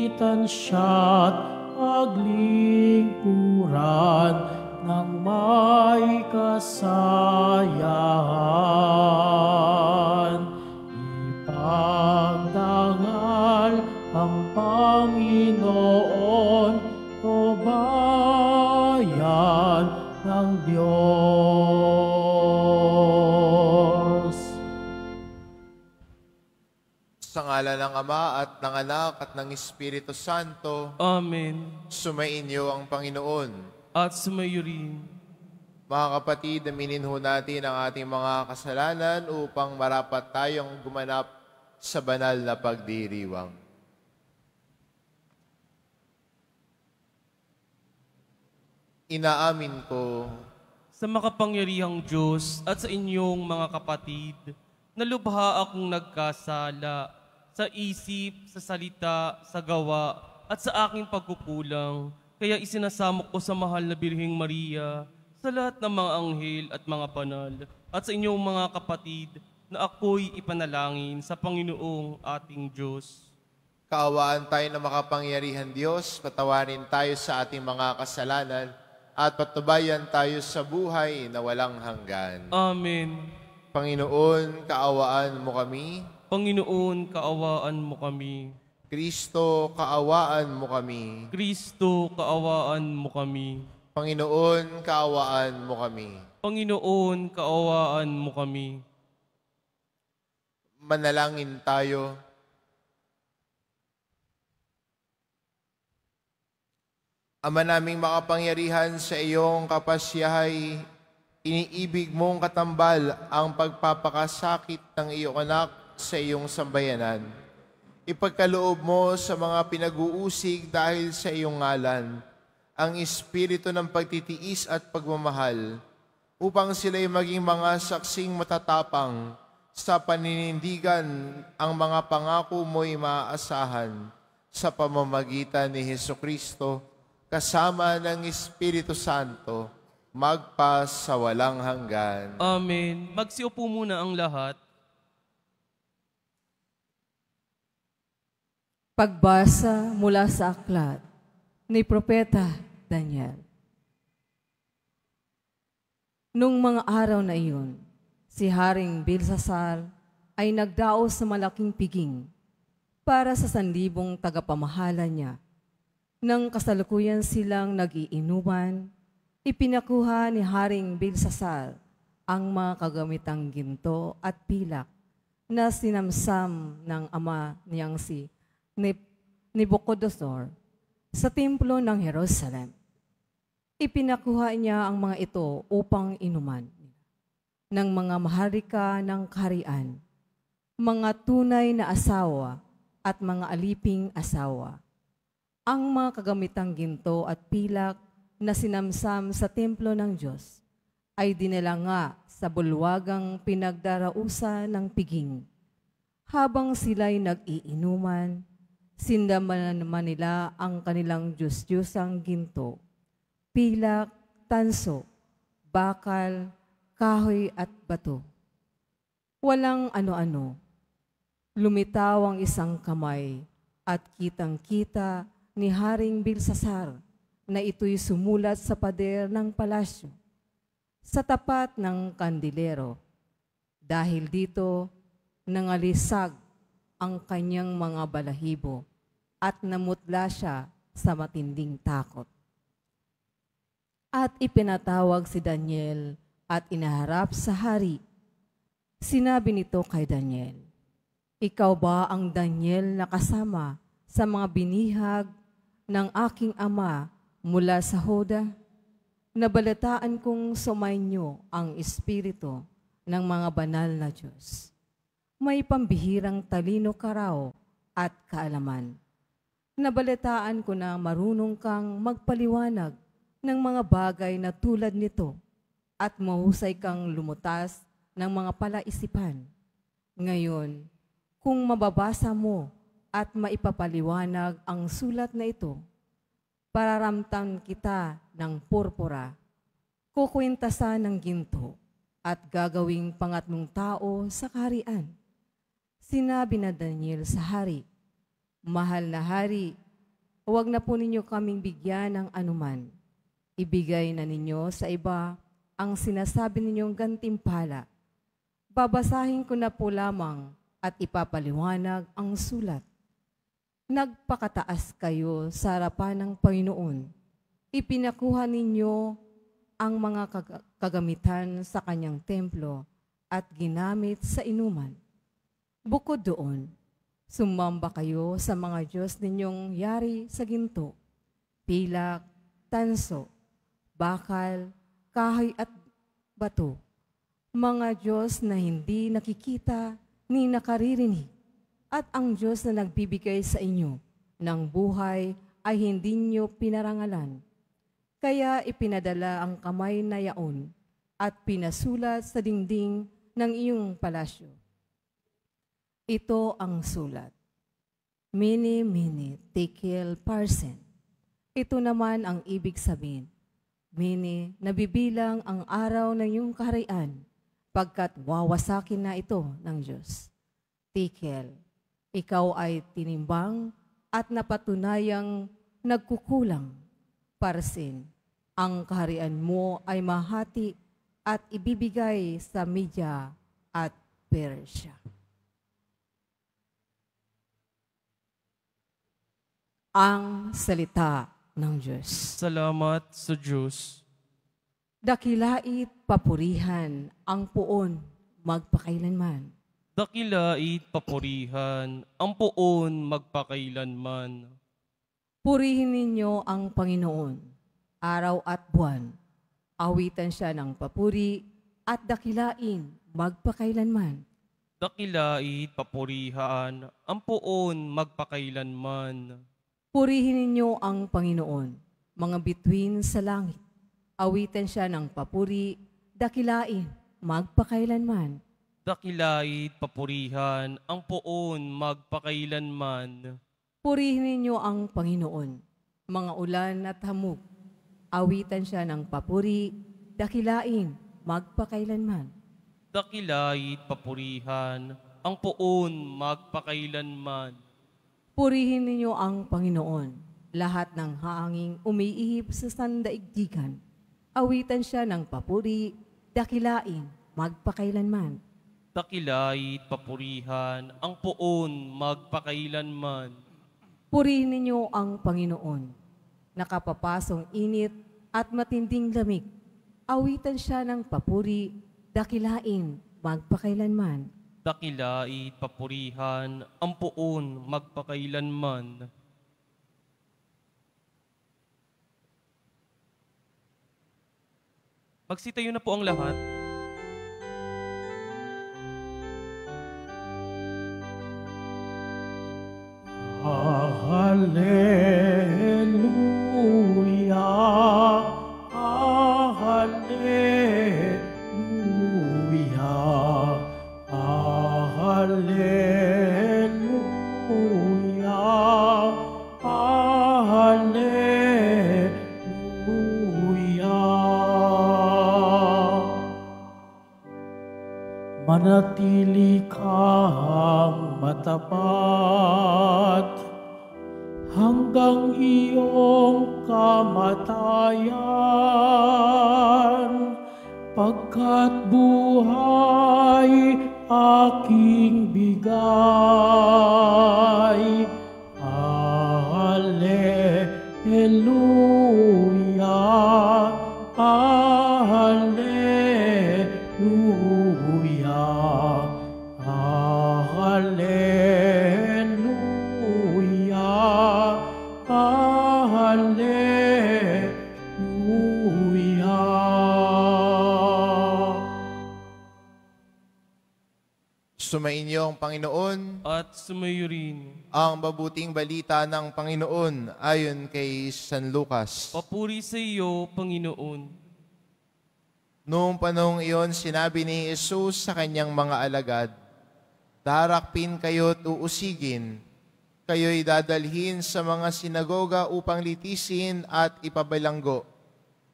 Siya't paglingkuran ng may kasayahan. Ipagdangal ang Panginoon, o bayan ng Diyos. Sa ngalan ng Ama at ng Anak at ng Espiritu Santo. Amen. Sumainyo ang Panginoon. At sumayo rin. Mga kapatid, aminin ho natin ang ating mga kasalanan upang marapat tayong gumanap sa banal na pagdiriwang. Inaamin ko Sa makapangyarihang Diyos at sa inyong mga kapatid, na lubha akong nagkasala sa isip, sa salita, sa gawa, at sa aking pagkukulang. Kaya isinasamok ko sa mahal na Birheng Maria, sa lahat ng mga anghel at mga banal, at sa inyong mga kapatid, na ako'y ipanalangin sa Panginoong ating Diyos. kaawaan tayo na makapangyarihan Diyos, patawarin tayo sa ating mga kasalanan, at patubayan tayo sa buhay na walang hanggan. Amen. Panginoon, kaawaan mo kami. Panginoon, kaawaan mo kami. Kristo, kaawaan mo kami. Kristo, kaawaan mo kami. Panginoon, kaawaan mo kami. Panginoon, kaawaan mo kami. Manalangin tayo. Ama naming makapangyarihan, sa iyong kapasyahay, iniibig mong katambal ang pagpapakasakit ng iyong anak sa iyong sambayanan. Ipagkaloob mo sa mga pinag-uusig dahil sa iyong ngalan ang espiritu ng pagtitiis at pagmamahal upang sila'y maging mga saksing matatapang sa paninindigan ang mga pangako mo'y maaasahan sa pamamagitan ni Hesukristo kasama ng Espiritu Santo magpa sa walang hanggan. Amen. Magsiupo muna ang lahat. Pagbasa mula sa aklat ni Propeta Daniel. Nung mga araw na iyon, si Haring Belsasar ay nagdaos sa malaking piging para sa 1,000 tagapamahala niya. Nang kasalukuyan silang nag-iinuman, ipinakuha ni Haring Belsasar ang mga kagamitang ginto at pilak na sinamsam ng ama niyang si Nebuchadnezzar sa templo ng Jerusalem. Ipinakuha niya ang mga ito upang inuman ng mga maharika ng kaharian, mga tunay na asawa at mga aliping asawa. Ang mga kagamitang ginto at pilak na sinamsam sa templo ng Diyos ay dinala nga sa bulwagang pinagdarausa ng piging. Habang sila'y nag-iinuman, sindaman naman nila ang kanilang Diyos-Diyosang ginto, pilak, tanso, bakal, kahoy at bato. Walang ano-ano. Lumitaw ang isang kamay at kitang-kita ni Haring Belsasar na ito'y sumulat sa pader ng palasyo sa tapat ng kandilero. Dahil dito, nangalisag ang kanyang mga balahibo at namutla siya sa matinding takot. At ipinatawag si Daniel at inaharap sa hari. Sinabi nito kay Daniel, "Ikaw ba ang Daniel na kasama sa mga binihag ng aking ama mula sa Hoda? Nabalitaan kong sumainyo ang espiritu ng mga banal na Diyos. May pambihirang talino ka raw at kaalaman. Nabalitaan ko na marunong kang magpaliwanag ng mga bagay na tulad nito at mahusay kang lumutas ng mga palaisipan. Ngayon, kung mababasa mo at maipapaliwanag ang sulat na ito, pararamtam kita ng purpura, kukwintasan ng ginto, at gagawing pangatlong tao sa kaharian." Sinabi na Daniel sa hari, "Mahal na hari, huwag na po ninyo kaming bigyan ng anuman. Ibigay na ninyo sa iba ang sinasabi ninyong gantimpala. Babasahin ko na po lamang at ipapaliwanag ang sulat. Nagpakataas kayo sa harapan ng Panginoon. Ipinakuha ninyo ang mga kagamitan sa kanyang templo at ginamit sa inuman. Bukod doon, sumamba kayo sa mga Diyos ninyong yari sa ginto, pilak, tanso, bakal, kahoy at bato, mga Diyos na hindi nakikita ni nakaririnig, at ang Diyos na nagbibigay sa inyo ng buhay ay hindi niyo pinarangalan. Kaya ipinadala ang kamay na yaon at pinasulat sa dingding ng iyong palasyo. Ito ang sulat. Mene, mene, tekel, parsen. Ito naman ang ibig sabihin. Mene, nabibilang ang araw ng iyong kaharian, pagkat wawasakin na ito ng Diyos. Tekel, ikaw ay tinimbang at napatunayang nagkukulang. Parsen, ang kaharian mo ay mahati at ibibigay sa Media at Persia. Ang salita ng Diyos. Salamat sa Diyos. Dakilait papurihan ang puon magpakailanman. Dakilait papurihan ang poon magpakailanman. Purihin ninyo ang Panginoon, araw at buwan. Awitan siya ng papuri at dakilain magpakailanman. Dakilait papurihan ang poon magpakailanman. Purihin ninyo ang Panginoon, mga bituin sa langit. Awitan siya ng papuri, dakilain magpakailanman. Dakilait papurihan ang poon magpakailanman. Purihin ninyo ang Panginoon, mga ulan at hamog. Awitan siya ng papuri, dakilain magpakailanman. Dakilait papurihan ang poon magpakailanman. Purihin ninyo ang Panginoon, lahat ng hanging umiihip sa sandaigdigan. Awitan siya ng papuri, dakilain magpakailanman. Dakilait papurihan ang poon magpakailanman. Purihin ninyo ang Panginoon, nakapapasong init at matinding lamig. Awitan siya ng papuri, dakilain magpakailanman. Dakilait papurihan ang poon magpakailanman. Magsitayo na po ang lahat. Hallelujah, hallelujah, hallelujah, hallelujah. Manatili kang matapat hanggang iyong kamatayan, pagkat buhay aking bigay. Hallelujah, hallelujah, hallelujah, hallelujah. Sumainyo ang Panginoon, At sumayo rin. ang mabuting balita ng Panginoon ayon kay San Lucas. Papuri sa iyo, Panginoon. Noong panahong iyon, sinabi ni Jesus sa kanyang mga alagad, "Darakpin kayo't uusigin, kayo'y dadalhin sa mga sinagoga upang litisin at ipabalanggo.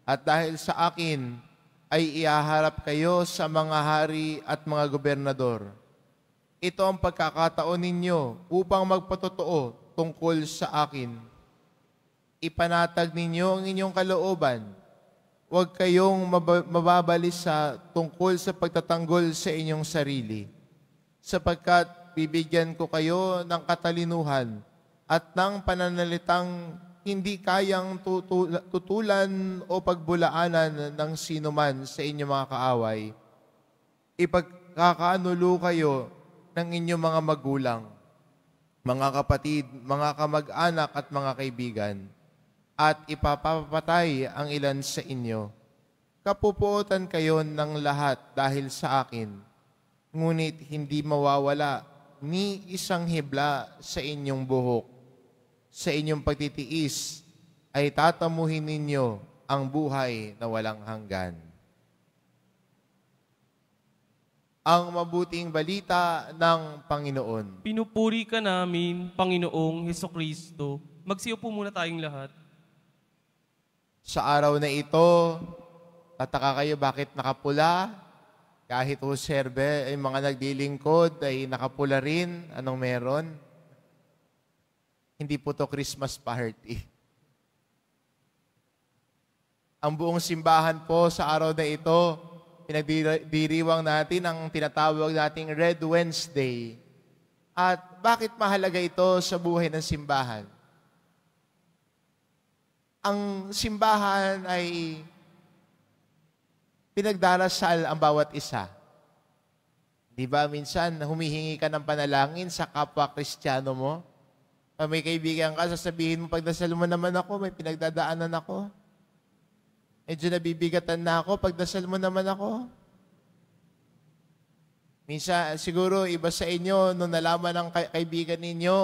At dahil sa akin, ay ihaharap kayo sa mga hari at mga gobernador. Ito ang pagkakataon ninyo upang magpatotoo tungkol sa akin. Ipanatag ninyo ang inyong kalooban. Huwag kayong mababalisa tungkol sa pagtatanggol sa inyong sarili, sapagkat bibigyan ko kayo ng katalinuhan at ng pananalitang hindi kayang tutulan o pagbulaanan ng sinuman sa inyong mga kaaway. Ipagkakaanulo kayo ng inyong mga magulang, mga kapatid, mga kamag-anak at mga kaibigan, at ipapapatay ang ilan sa inyo. Kapupuotan kayo ng lahat dahil sa akin, ngunit hindi mawawala ni isang hibla sa inyong buhok. Sa inyong pagtitiis ay tatamuhin ninyo ang buhay na walang hanggan. Ang mabuting balita ng Panginoon. Pinupuri ka namin, Panginoong Hesukristo. Magsiupo muna tayong lahat. Sa araw na ito, tataka kayo bakit nakapula? Kahit o serbe, ay mga nagdilingkod ay nakapula rin. Anong meron? Hindi po to Christmas party. Ang buong simbahan po sa araw na ito, pinagdiriwang natin ang tinatawag nating Red Wednesday. At bakit mahalaga ito sa buhay ng simbahan? Ang simbahan ay pinagdarasal ang bawat isa. Di ba minsan humihingi ka ng panalangin sa kapwa Kristiyano mo? Pag may kaibigan ka, sasabihin mo, pagdasal mo naman ako, may pinagdadaanan ako. Medyo nabibigatan na ako, pagdasal mo naman ako. Minsan, siguro iba sa inyo, nung nalaman ng kaibigan ninyo,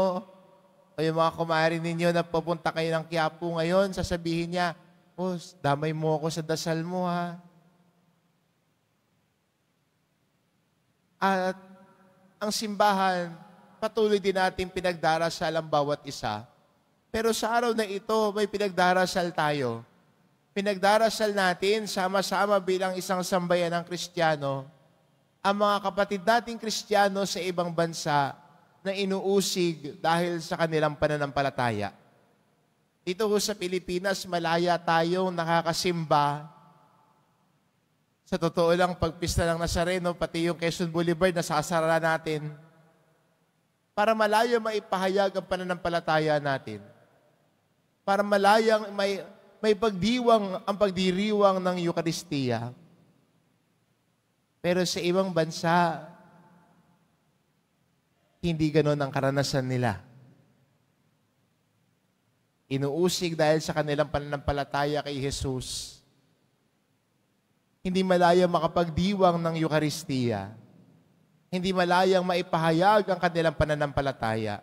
o yung mga kumari ninyo na pupunta kayo ng Quiapo ngayon, sasabihin niya, oh, damay mo ako sa dasal mo, ha. At ang simbahan, patuloy din natin pinagdarasal ang bawat isa. Pero sa araw na ito, may pinagdarasal tayo. Pinagdarasal natin, sama-sama bilang isang sambayan ng Kristiyano, ang mga kapatid nating Kristiyano sa ibang bansa na inuusig dahil sa kanilang pananampalataya. Dito sa Pilipinas, malaya tayong nakakasimba. Sa totoo lang, pagpista ng Nazareno, pati yung Quezon Boulevard, nasasara natin. Para malayo maipahayag ang pananampalataya natin. Para malayang may pagdiwang ang pagdiriwang ng Eucharistia. Pero sa ibang bansa, hindi ganon ang karanasan nila. Inuusig dahil sa kanilang pananampalataya kay Jesus. Hindi malayang makapagdiwang ng Eucharistia. Hindi malayang maipahayag ang kanilang pananampalataya.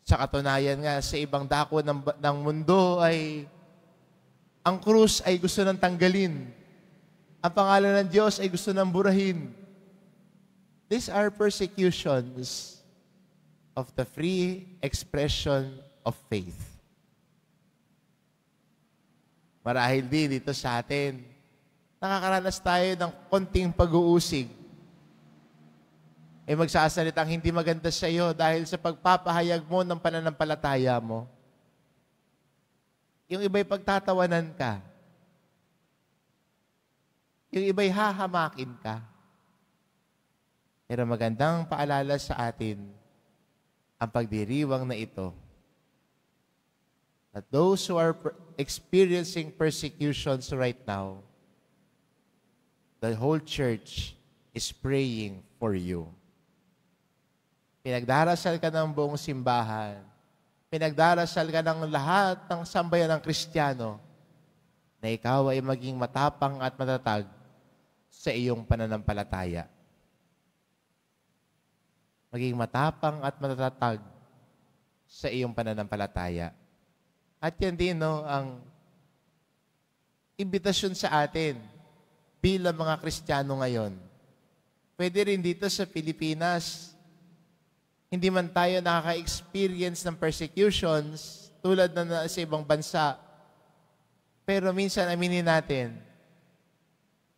Sa katunayan nga, sa ibang dako ng mundo ay ang krus ay gusto nang tanggalin. Ang pangalan ng Diyos ay gusto nang burahin. These are persecutions of the free expression of faith. Marahil din dito sa atin, nakakaranas tayo ng konting pag-uusig. Magsasalitang hindi maganda sa iyo dahil sa pagpapahayag mo ng pananampalataya mo. Yung iba'y pagtatawanan ka. Yung iba'y hahamakin ka. Pero magandang paalala sa atin ang pagdiriwang na ito. That those who are experiencing persecutions right now, the whole church is praying for you. Pinagdarasal ka ng buong simbahan. Pinagdarasal ka ng lahat ng sambayan ng Kristiyano na ikaw ay maging matapang at matatag sa iyong pananampalataya. Maging matapang at matatag sa iyong pananampalataya. At yan din, ang imbitasyon sa atin bilang mga Kristiyano ngayon. Pwede rin dito sa Pilipinas, hindi man tayo nakaka-experience ng persecutions tulad na sa ibang bansa. Pero minsan aminin natin,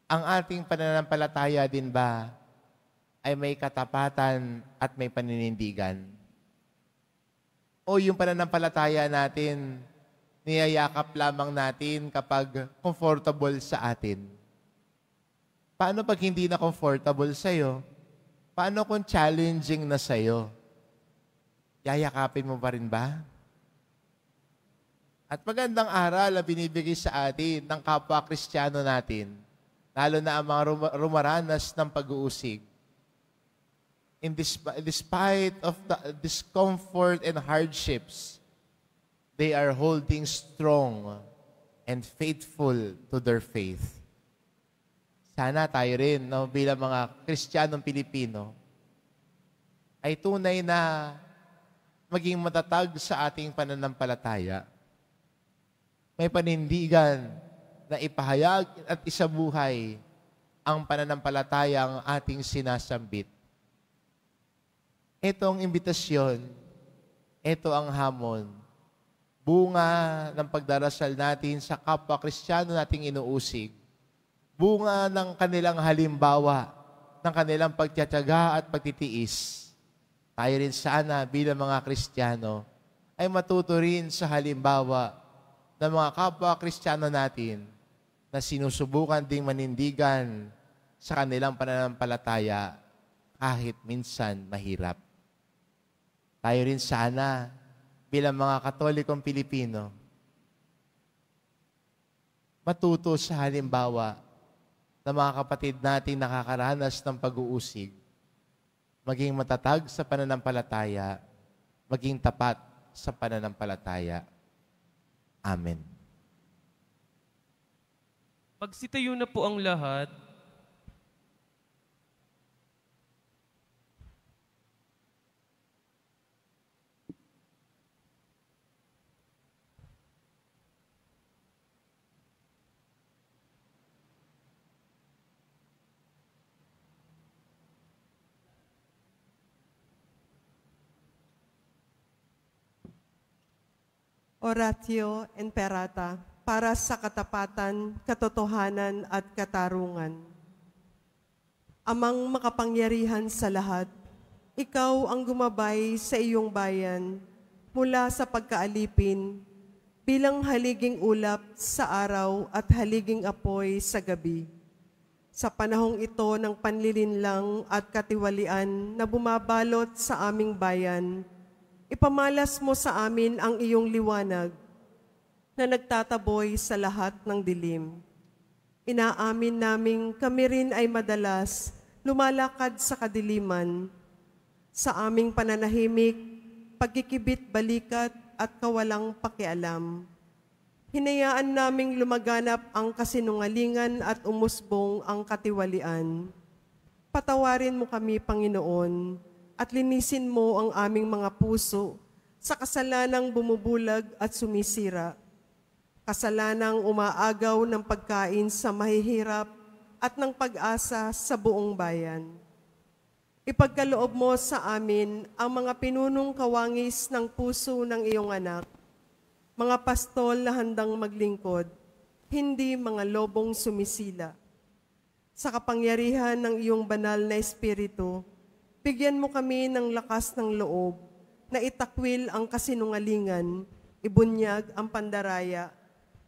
ang ating pananampalataya din ba ay may katapatan at may paninindigan? O yung pananampalataya natin niyayakap lamang natin kapag comfortable sa atin. Paano pag hindi na comfortable sa'yo? Paano kung challenging na sa'yo? Yayakapin mo pa rin ba? At magandang aral ang binibigay sa atin ng kapwa Kristiyano natin, lalo na ang mga rumaranas ng pag-uusig. Despite of the discomfort and hardships, they are holding strong and faithful to their faith. Sana tayo rin, no, bilang mga Kristiyanong Pilipino, ay tunay na maging matatag sa ating pananampalataya. May panindigan na ipahayag at isabuhay ang pananampalatayang ating sinasambit. Itong imbitasyon, ito ang hamon, bunga ng pagdarasal natin sa kapwa Kristiyano nating inuusig, bunga ng kanilang halimbawa, ng kanilang pagtiyatiyaga at pagtitiis. Tayo rin sana bilang mga Kristiyano ay matuto rin sa halimbawa ng mga kapwa Kristiyano natin na sinusubukan ding manindigan sa kanilang pananampalataya kahit minsan mahirap. Tayo rin sana bilang mga Katolikong Pilipino matuto sa halimbawa ng mga kapatid nating nakakaranas ng pag-uusig, maging matatag sa pananampalataya, maging tapat sa pananampalataya. Amen. Magsitayo na po ang lahat. Oratio Imperata, para sa katapatan, katotohanan at katarungan. Amang makapangyarihan sa lahat, ikaw ang gumabay sa iyong bayan mula sa pagkaalipin bilang haliging ulap sa araw at haliging apoy sa gabi. Sa panahong ito ng panlilinlang at katiwalian na bumabalot sa aming bayan, ipamalas mo sa amin ang iyong liwanag na nagtataboy sa lahat ng dilim. Inaamin naming kami rin ay madalas lumalakad sa kadiliman, sa aming pananahimik, pagkikibit balikat at kawalang pakialam. Hinayaan naming lumaganap ang kasinungalingan at umusbong ang katiwalian. Patawarin mo kami, Panginoon, at linisin mo ang aming mga puso sa kasalanang bumubulag at sumisira, kasalanang umaagaw ng pagkain sa mahihirap at ng pag-asa sa buong bayan. Ipagkaloob mo sa amin ang mga pinunong kawangis ng puso ng iyong anak, mga pastol na handang maglingkod, hindi mga lobong sumisila. Sa kapangyarihan ng iyong banal na Espiritu, bigyan mo kami ng lakas ng loob na itakwil ang kasinungalingan, ibunyag ang pandaraya,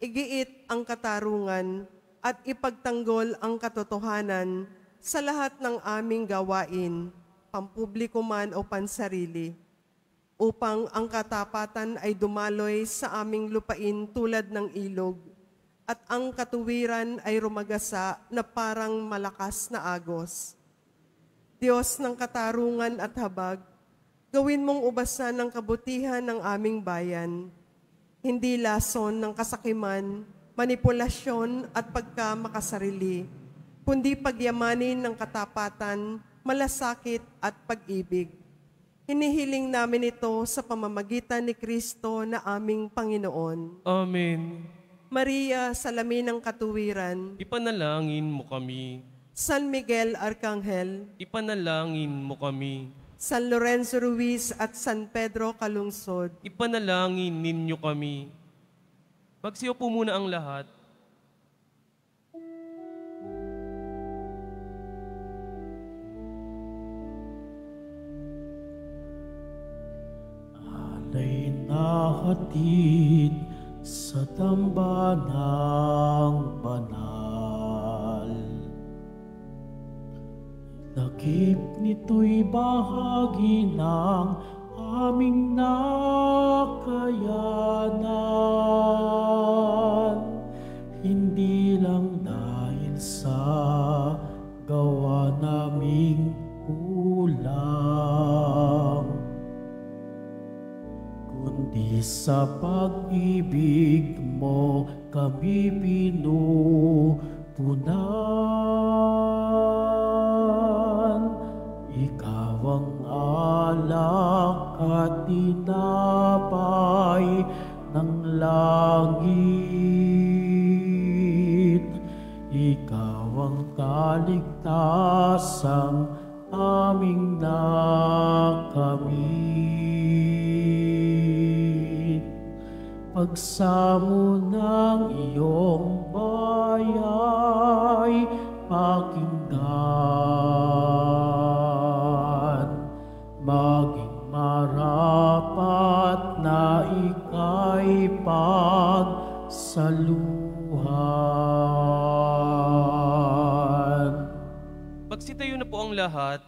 igiit ang katarungan, at ipagtanggol ang katotohanan sa lahat ng aming gawain, pampubliko man o pansarili, upang ang katapatan ay dumaloy sa aming lupain tulad ng ilog, at ang katuwiran ay rumagasa na parang malakas na agos. Diyos ng katarungan at habag, gawin mong ubasan ng kabutihan ng aming bayan, hindi lason ng kasakiman, manipulasyon at pagkamakasarili, kundi pagyamanin ng katapatan, malasakit at pag-ibig. Hinihiling namin ito sa pamamagitan ni Kristo na aming Panginoon. Amen. Maria, salamin ng katuwiran, Ipanalangin mo kami. San Miguel Arcangel, Ipanalangin mo kami. San Lorenzo Ruiz at San Pedro Calungsod, Ipanalangin ninyo kami. Magsiyo po muna ang lahat. Alay na hatid sa tambanang banal. Takip nito'y bahagi ng aming nakayanan, hindi lang dahil sa gawa naming kulang, kundi sa pag-ibig mo kami pinupunan. Ikaw ang alak at tinapay ng langit. Ikaw ang kaligtasang aming nakamit. Pagsamo ng iyong bayay pakinggan, maging marapat na ika'y pagsaluhan. Magsitayo na po ang lahat.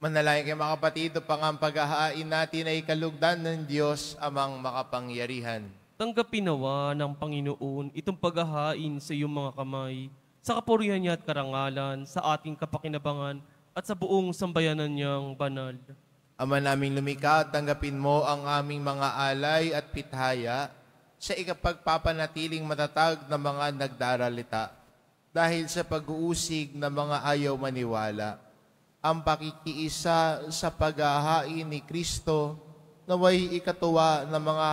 Manalangin kayo mga kapatid, upang ang paghahain natin ay kalugdan ng Diyos amang makapangyarihan. Tanggapin nawa ng Panginoon itong paghahain sa iyong mga kamay, sa kapurihan niya at karangalan, sa ating kapakinabangan at sa buong sambayanan niyang banal. Ama naming lumikha, tanggapin mo ang aming mga alay at pithaya sa ikapagpapanatiling matatag na mga nagdaralita dahil sa pag-uusig ng mga ayaw maniwala. Ang pakikiisa sa paghahain ni Kristo naway ikatuwa ng mga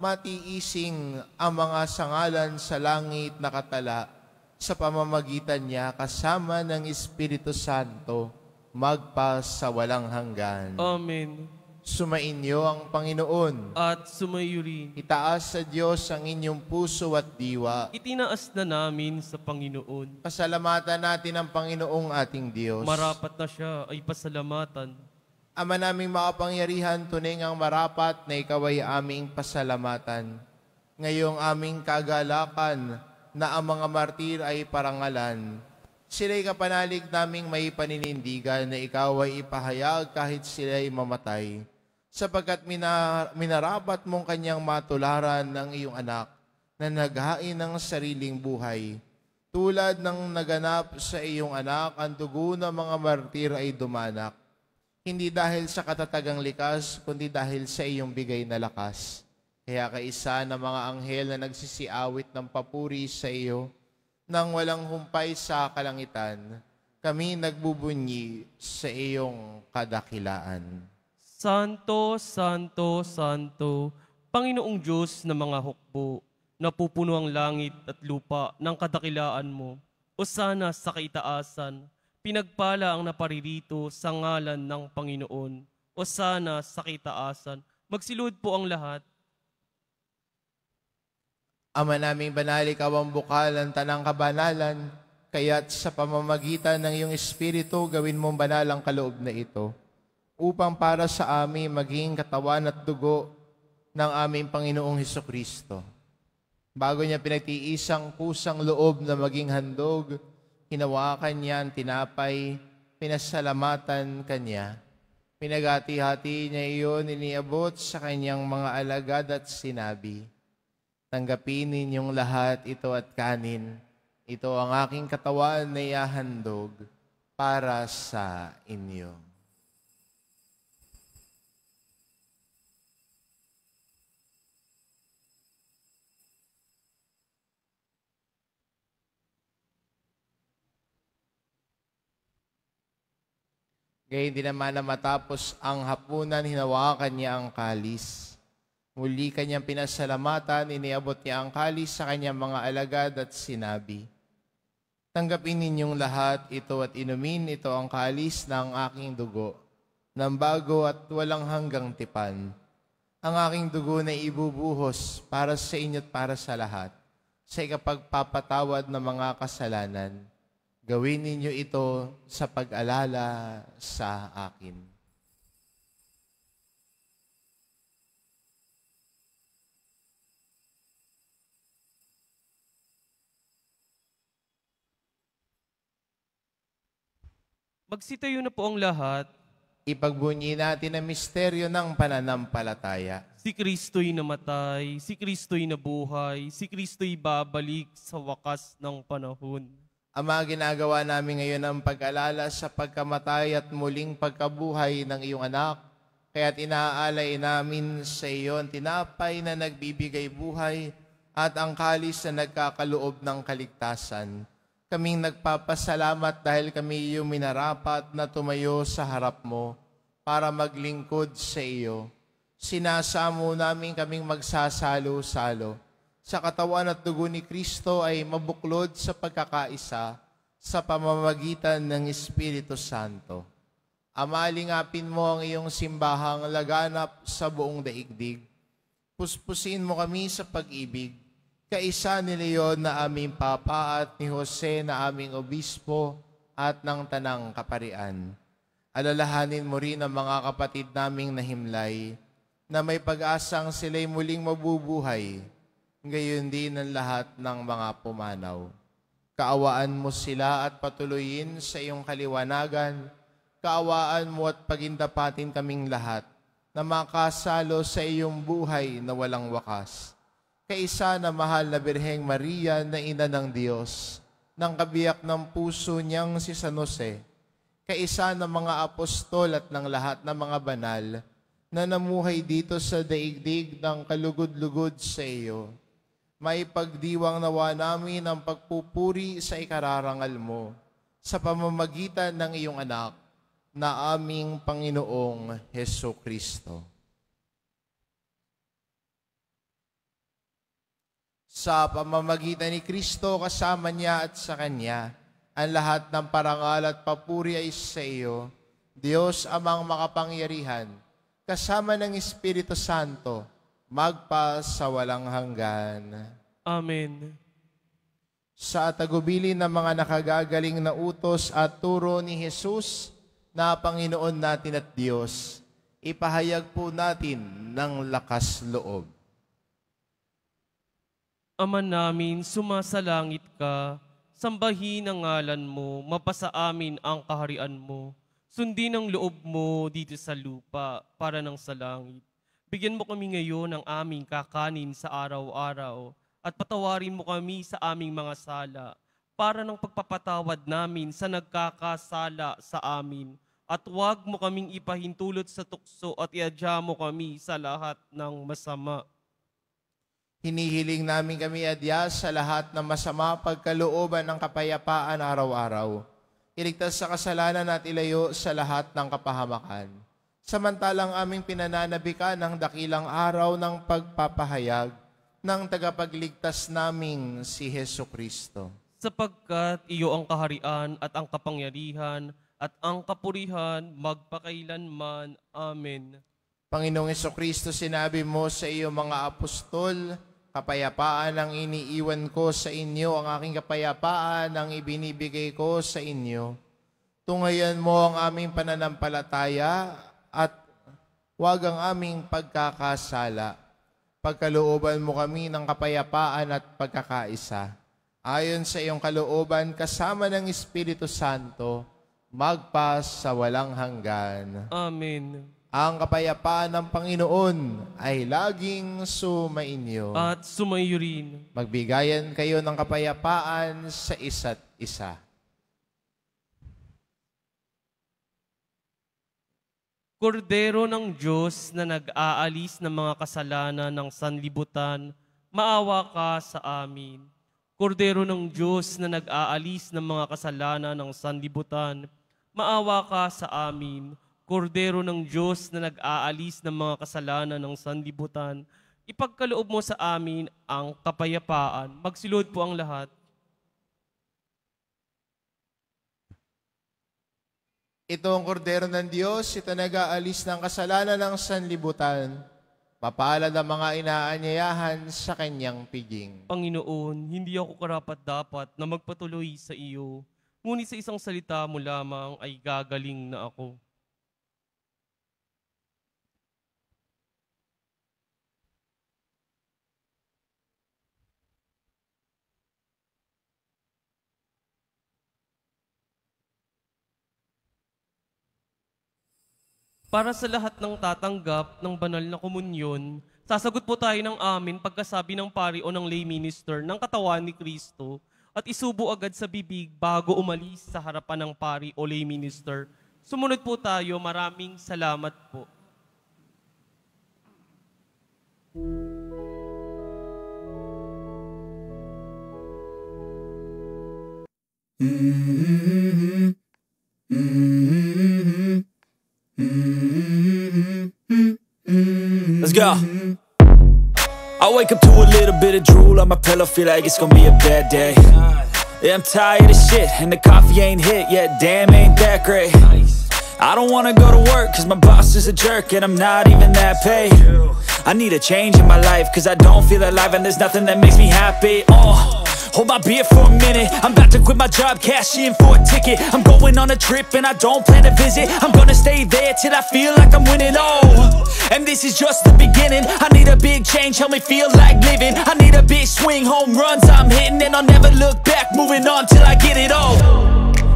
matiising ang mga sangalan sa langit na katala sa pamamagitan niya kasama ng Espiritu Santo magpa sa walang hanggan. Amen. Sumainyo ang Panginoon. At sumayo rin. Itaas sa Diyos ang inyong puso at diwa. Itinaas na namin sa Panginoon. Pasalamatan natin ang Panginoong ating Diyos. Marapat na siya ay pasalamatan. Ama naming makapangyarihan, tunay ngang marapat na ikaw ay aming pasalamatan. Ngayong aming kagalakan na ang mga martir ay parangalan. Sila'y kapanalig naming may paninindigan na ikaw ay ipahayag kahit sila'y mamatay. Sapagkat minarapat mong kanyang matularan ng iyong anak na naghain ng sariling buhay. Tulad ng naganap sa iyong anak, ang dugo ng mga martir ay dumanak. Hindi dahil sa katatagang likas, kundi dahil sa iyong bigay na lakas. Kaya kaisa ng mga anghel na nagsisiawit ng papuri sa iyo, nang walang humpay sa kalangitan, kami nagbubunyi sa iyong kadakilaan. Santo, Santo, Santo, Panginoong Diyos ng mga hukbo, napupuno ang langit at lupa ng kadakilaan mo. Hosana sa kaitaasan, pinagpala ang naparirito sa ngalan ng Panginoon. Hosana sa kaitaasan, magsilud po ang lahat. Ama naming banal, ikaw ang bukal ng tanang kabanalan, kaya't sa pamamagitan ng iyong Espiritu, gawin mong banal ang kaloob na ito, upang para sa amin maging katawan at dugo ng aming Panginoong Hesukristo. Bago niya pinagtiisang kusang loob na maging handog, hinawakan niya ang tinapay, pinasalamatan kanya. Pinagati-hati niya iyon, iniabot sa kanyang mga alagad at sinabi, tanggapin ninyong lahat ito at kanin. Ito ang aking katawan na ihahandog para sa inyo. Gayun din naman na matapos ang hapunan, hinawakan niya ang kalis. Muli kanyang pinasalamatan, iniabot niya ang kalis sa kanyang mga alagad at sinabi, tanggapin ninyong lahat ito at inumin, ito ang kalis ng aking dugo, ng bago at walang hanggang tipan. Ang aking dugo na ibubuhos para sa inyo at para sa lahat, sa ikapagpapatawad ng mga kasalanan. Gawin ninyo ito sa pag-alala sa akin. Magsitayo na po ang lahat. Ipagbunyi natin ang misteryo ng pananampalataya. Si Kristo'y namatay, si Kristo'y nabuhay, si Kristo'y babalik sa wakas ng panahon. Ama, ginagawa namin ngayon ang pag-alala sa pagkamatay at muling pagkabuhay ng iyong anak. Kaya't inaalay namin sa iyo ang tinapay na nagbibigay buhay at ang kalis na nagkakaloob ng kaligtasan. Kaming nagpapasalamat dahil kami iyong minarapat na tumayo sa harap mo para maglingkod sa iyo. Sinasamo namin kaming magsasalo-salo sa katawan at dugo ni Kristo ay mabuklod sa pagkakaisa sa pamamagitan ng Espiritu Santo. Ama, lingapin mo ang iyong simbahang laganap sa buong daigdig. Puspusin mo kami sa pag-ibig, kaisa ni Leon na aming Papa at ni Jose na aming Obispo at ng Tanang Kaparian. Alalahanin mo rin ang mga kapatid naming nahimlay na may pag-asang sila'y muling mabubuhay, gayon din ang lahat ng mga pumanaw. Kaawaan mo sila at patuloyin sa iyong kaliwanagan. Kaawaan mo at pagindapatin kaming lahat na makasalo sa iyong buhay na walang wakas. Kaisa na mahal na Birheng Maria na Ina ng Diyos, ng kabiyak ng puso niyang si San Jose, kaisa ng mga apostol at ng lahat ng mga banal na namuhay dito sa daigdig ng kalugod-lugod sa iyo. May pagdiwang nawa namin ang pagpupuri sa ikararangal mo sa pamamagitan ng iyong anak na aming Panginoong Heso Kristo. Sa pamamagitan ni Kristo, kasama niya at sa Kanya, ang lahat ng parangal at papuri ay sa iyo, Diyos Amang makapangyarihan, kasama ng Espiritu Santo, magpa sa walang hanggan. Amen. Sa tagubilin ng mga nakagagaling na utos at turo ni Jesus na Panginoon natin at Diyos, ipahayag po natin ng lakas loob. Ama namin, sumasalangit ka, sambahin ang ngalan mo, mapasa amin ang kaharian mo. Sundin ang loob mo dito sa lupa para ng sa langit. Bigyan mo kami ngayon ng aming kakanin sa araw-araw at patawarin mo kami sa aming mga sala para ng pagpapatawad namin sa nagkakasala sa amin. At huwag mo kaming ipahintulot sa tukso at iadya mo kami sa lahat ng masama. Hinihiling namin kami adya sa lahat ng masama pagkalooban ng kapayapaan araw-araw. Iligtas sa kasalanan at ilayo sa lahat ng kapahamakan. Samantalang aming pinananabikan ng dakilang araw ng pagpapahayag ng tagapagligtas naming si Heso Kristo. Sapagkat iyo ang kaharian at ang kapangyarihan at ang kapurihan magpakailanman. Amen. Panginoong Hesukristo, sinabi mo sa iyo mga apostol, kapayapaan ang iniiwan ko sa inyo, ang aking kapayapaan ang ibinibigay ko sa inyo. Tungayan mo ang aming pananampalataya at huwag ang aming pagkakasala. Pagkalooban mo kami ng kapayapaan at pagkakaisa. Ayon sa iyong kalooban, kasama ng Espiritu Santo, magpas sa walang hanggan. Amen. Ang kapayapaan ng Panginoon ay laging sumainyo. At sumayo rin. Magbigayan kayo ng kapayapaan sa isa't isa. Kordero ng Diyos na nag-aalis ng mga kasalanan ng sanlibutan, maawa ka sa amin. Kordero ng Diyos na nag-aalis ng mga kasalanan ng sanlibutan, maawa ka sa amin. Kordero ng Diyos na nag-aalis ng mga kasalanan ng sanlibutan, ipagkaloob mo sa amin ang kapayapaan. Magsilod po ang lahat. Ito ang kordero ng Diyos, ito nag-aalis ng kasalanan ng sanlibutan. Mapalad ang mga inaanyayahan sa kanyang piging. Panginoon, hindi ako karapat-dapat na magpatuloy sa iyo, ngunit sa isang salita mo lamang ay gagaling na ako. Para sa lahat ng tatanggap ng banal na komunyon, sasagot po tayo ng amin pagkasabi ng pari o ng lay minister ng katawan ni Kristo at isubo agad sa bibig bago umalis sa harapan ng pari o lay minister. Sumunod po tayo. Maraming salamat po. Let's go. I wake up to a little bit of drool on my pillow, feel like it's gonna be a bad day. Yeah, I'm tired of shit, and the coffee ain't hit yet, damn, ain't that great. I don't wanna go to work, cause my boss is a jerk, and I'm not even that paid. I need a change in my life, cause I don't feel alive, and there's nothing that makes me happy. Hold my beer for a minute, I'm about to quit my job, cash in for a ticket. I'm going on a trip and I don't plan to visit. I'm gonna stay there till I feel like I'm winning, and this is just the beginning. I need a big change, help me feel like living. I need a big swing, home runs I'm hitting, and I'll never look back, moving on till I get it all.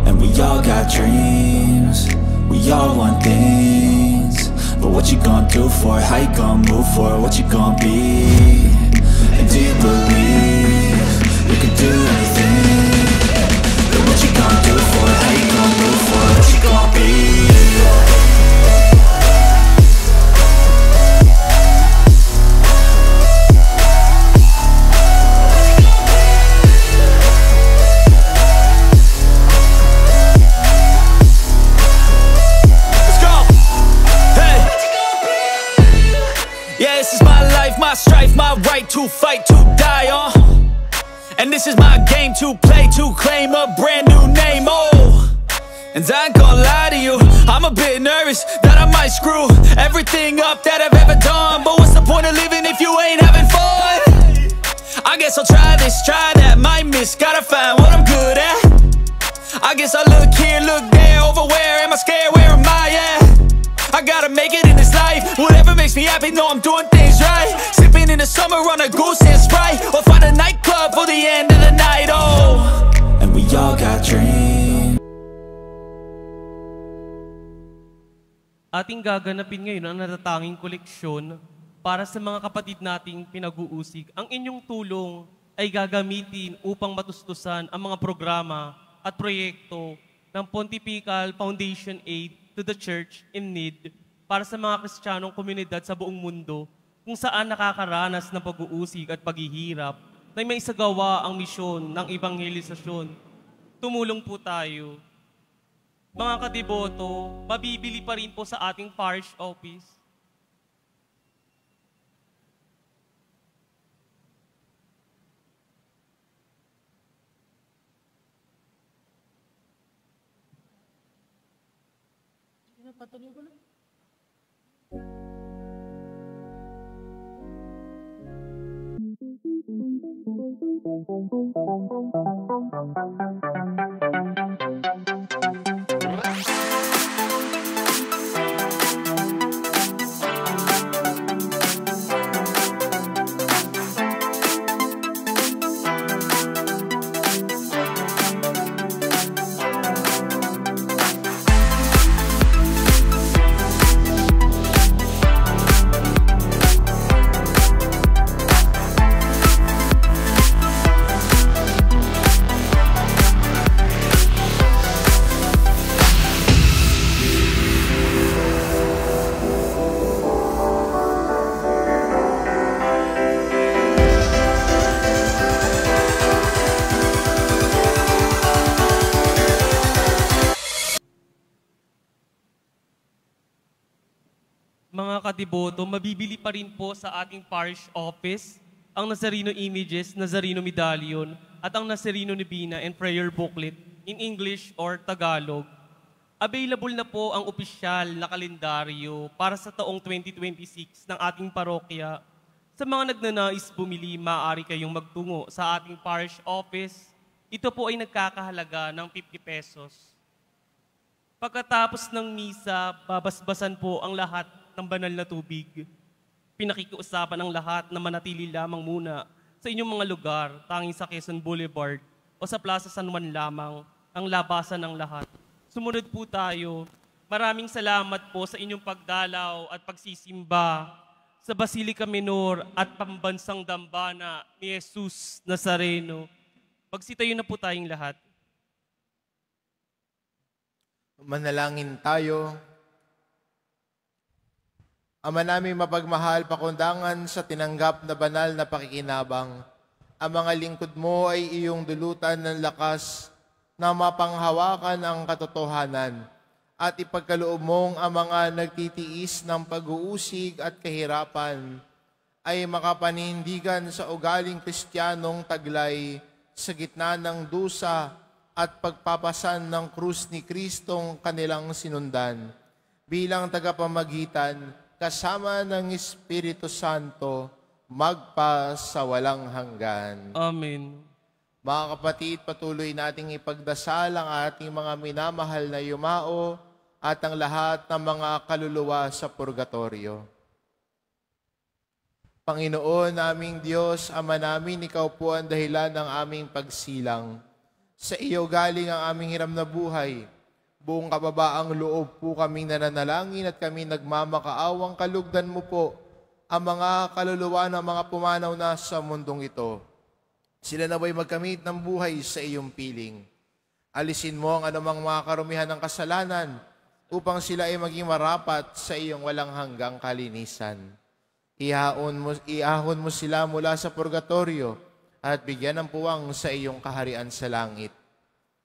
And we all got dreams, we all want things, but what you gonna do for it? How you gonna move for it? What you gonna be? And do you believe you can do anything? But what you gonna do for it? How you gonna move for it? What you gonna be? Let's go! Hey! Yeah, this is my life, my strife, my right to fight, to die on. And this is my game to play, to claim a brand new name, And I ain't gonna lie to you, I'm a bit nervous that I might screw everything up that I've ever done. But what's the point of living if you ain't having fun? I guess I'll try this, try that, might miss, gotta find what I'm good at. I guess I look here, look there, over where am I scared, where am I at? I gotta make it in this life, whatever makes me happy, know I'm doing things right. Sipping in the summer on a goose and Sprite, or find a nightclub for the end of the night, And we all got dreams. Ating gaganapin ngayon ang natatanging koleksyon para sa mga kapatid nating pinag-uusig. Ang inyong tulong ay gagamitin upang matustusan ang mga programa at proyekto ng Pontifical Foundation Aid to the Church in Need para sa mga Kristiyanong komunidad sa buong mundo kung saan nakakaranas ng pag-uusig at paghihirap na may isagawa ang misyon ng ebanghelisasyon. Tumulong po tayo. Mga kadiboto, mabibili pa rin po sa ating parish office. Patuloy ko lang. Mga kadiboto, mabibili pa rin po sa ating parish office ang Nazareno Images, Nazareno Medallion, at ang Nazareno Novena and Prayer Booklet in English or Tagalog. Available na po ang opisyal na kalendaryo para sa taong 2026 ng ating parokya. Sa mga nagnanais bumili, maaari kayong magtungo sa ating parish office. Ito po ay nagkakahalaga ng 50 pesos. Pagkatapos ng misa, babasbasan po ang lahat ng banal na tubig. Pinakikiusapan ang lahat na manatili lamang muna sa inyong mga lugar, tanging sa Quezon Boulevard o sa Plaza San Juan lamang ang labasan ng lahat. Sumunod po tayo. Maraming salamat po sa inyong pagdalaw at pagsisimba sa Basilica Minor at Pambansang Dambana ni Jesus Nazareno. Magsitayo na po tayong lahat. Manalangin tayo. Ama namin mapagmahal, pakundangan sa tinanggap na banal na pakikinabang. Ang mga lingkod mo ay iyong dulutan ng lakas na mapanghawakan ang katotohanan at ipagkaloob mong ang mga nagtitiis ng pag-uusig at kahirapan ay makapanindigan sa ugaling Kristiyanong taglay sa gitna ng dusa at pagpapasan ng krus ni Kristong kanilang sinundan. Bilang tagapamagitan, kasama ng Espiritu Santo, magpa sa walang hanggan. Amen. Mga kapatid, patuloy nating ipagdasal ang ating mga minamahal na yumao at ang lahat ng mga kaluluwa sa purgatorio. Panginoon naming Diyos, Ama namin, Ikaw po ang dahilan ng aming pagsilang. Sa iyo galing ang aming hiram na buhay. Buong kababaang loob po kaming nananalangin at kami nagmamakaawang kalugdan mo po ang mga kaluluwa ng mga pumanaw na sa mundong ito. Sila naway magkamit ng buhay sa iyong piling. Alisin mo ang anumang mga karumihan ng kasalanan upang sila ay maging marapat sa iyong walang hanggang kalinisan. Iahon mo sila mula sa purgatorio at bigyan ng puwang sa iyong kaharian sa langit.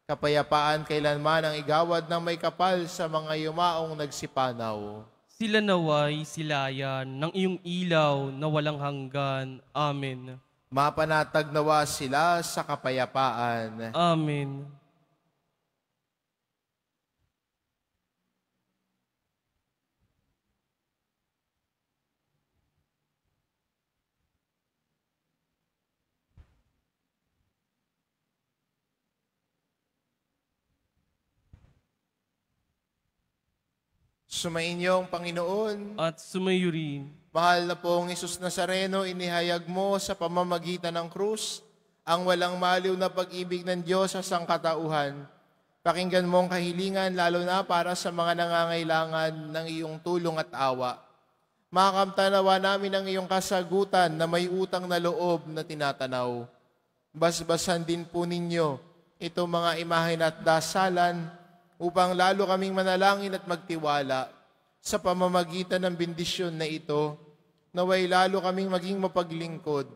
Kapayapaan kailanman ang igawad ng may kapal sa mga yumaong nagsipanaw. Sila naway silayan ng iyong ilaw na walang hanggan. Amen. Mapanatag nawa sila sa kapayapaan. Amen. Sumainyo ang Panginoon. At sumayo rin. Mahal na pong Jesus Nazareno, inihayag mo sa pamamagitan ng krus ang walang maliw na pag-ibig ng Diyos sa sangkatauhan. Pakinggan mo ang kahilingan lalo na para sa mga nangangailangan ng iyong tulong at awa. Makamtanawa namin ang iyong kasagutan na may utang na loob na tinatanaw. Basbasan din po ninyo itong mga imahen at dasalan upang lalo kaming manalangin at magtiwala sa pamamagitan ng bendisyon na ito, naway lalo kaming maging mapaglingkod,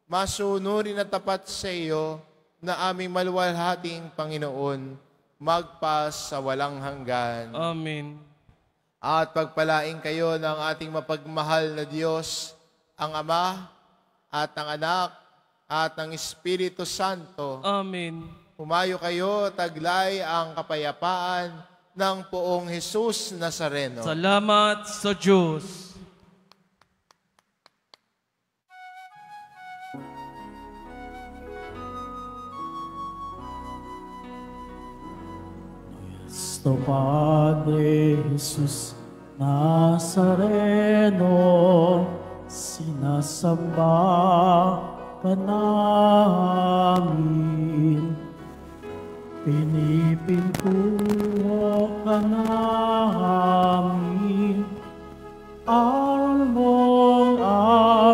masunurin at tapat sa iyo na aming maluwalhating Panginoon, magpas sa walang hanggan. Amen. At pagpalain kayo ng ating mapagmahal na Diyos, ang Ama at ang Anak at ang Espiritu Santo. Amen. Humayo kayo, taglay ang kapayapaan ng poong Jesus Nazareno. Salamat sa Diyos. Nuestro Padre Jesus Nazareno, sinasamba ka namin. Pinipintuho ka namin, aral mong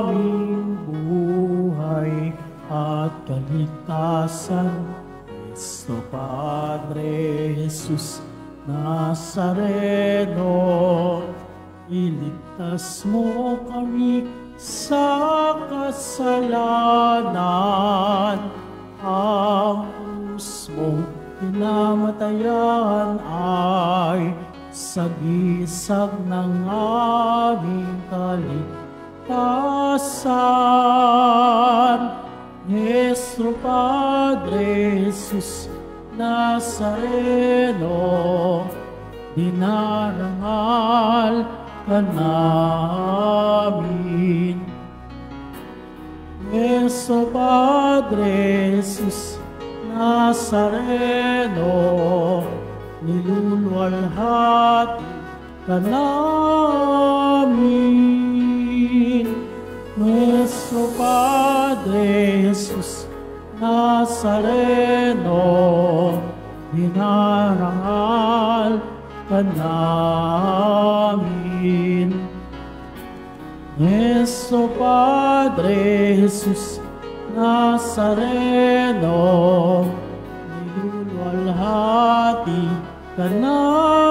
aming buhay at kaligtasan. Cristo Padre Jesus Nazareno, iligtas mo kami sa kasalanan. Ang krus mong pinamatayan ay sagisag ng aming kaligtasan. Nuestro Padre Jesus Nazareno, dinarangal ka namin. Nuestro Padre Jesus Nazareno, niluluwalhati ka namin. Nuestro Padre Jesus Nazareno, dinarangal ka ka namin. Nuestro Padre Jesus Nazareno, niluluwalhati ka namin.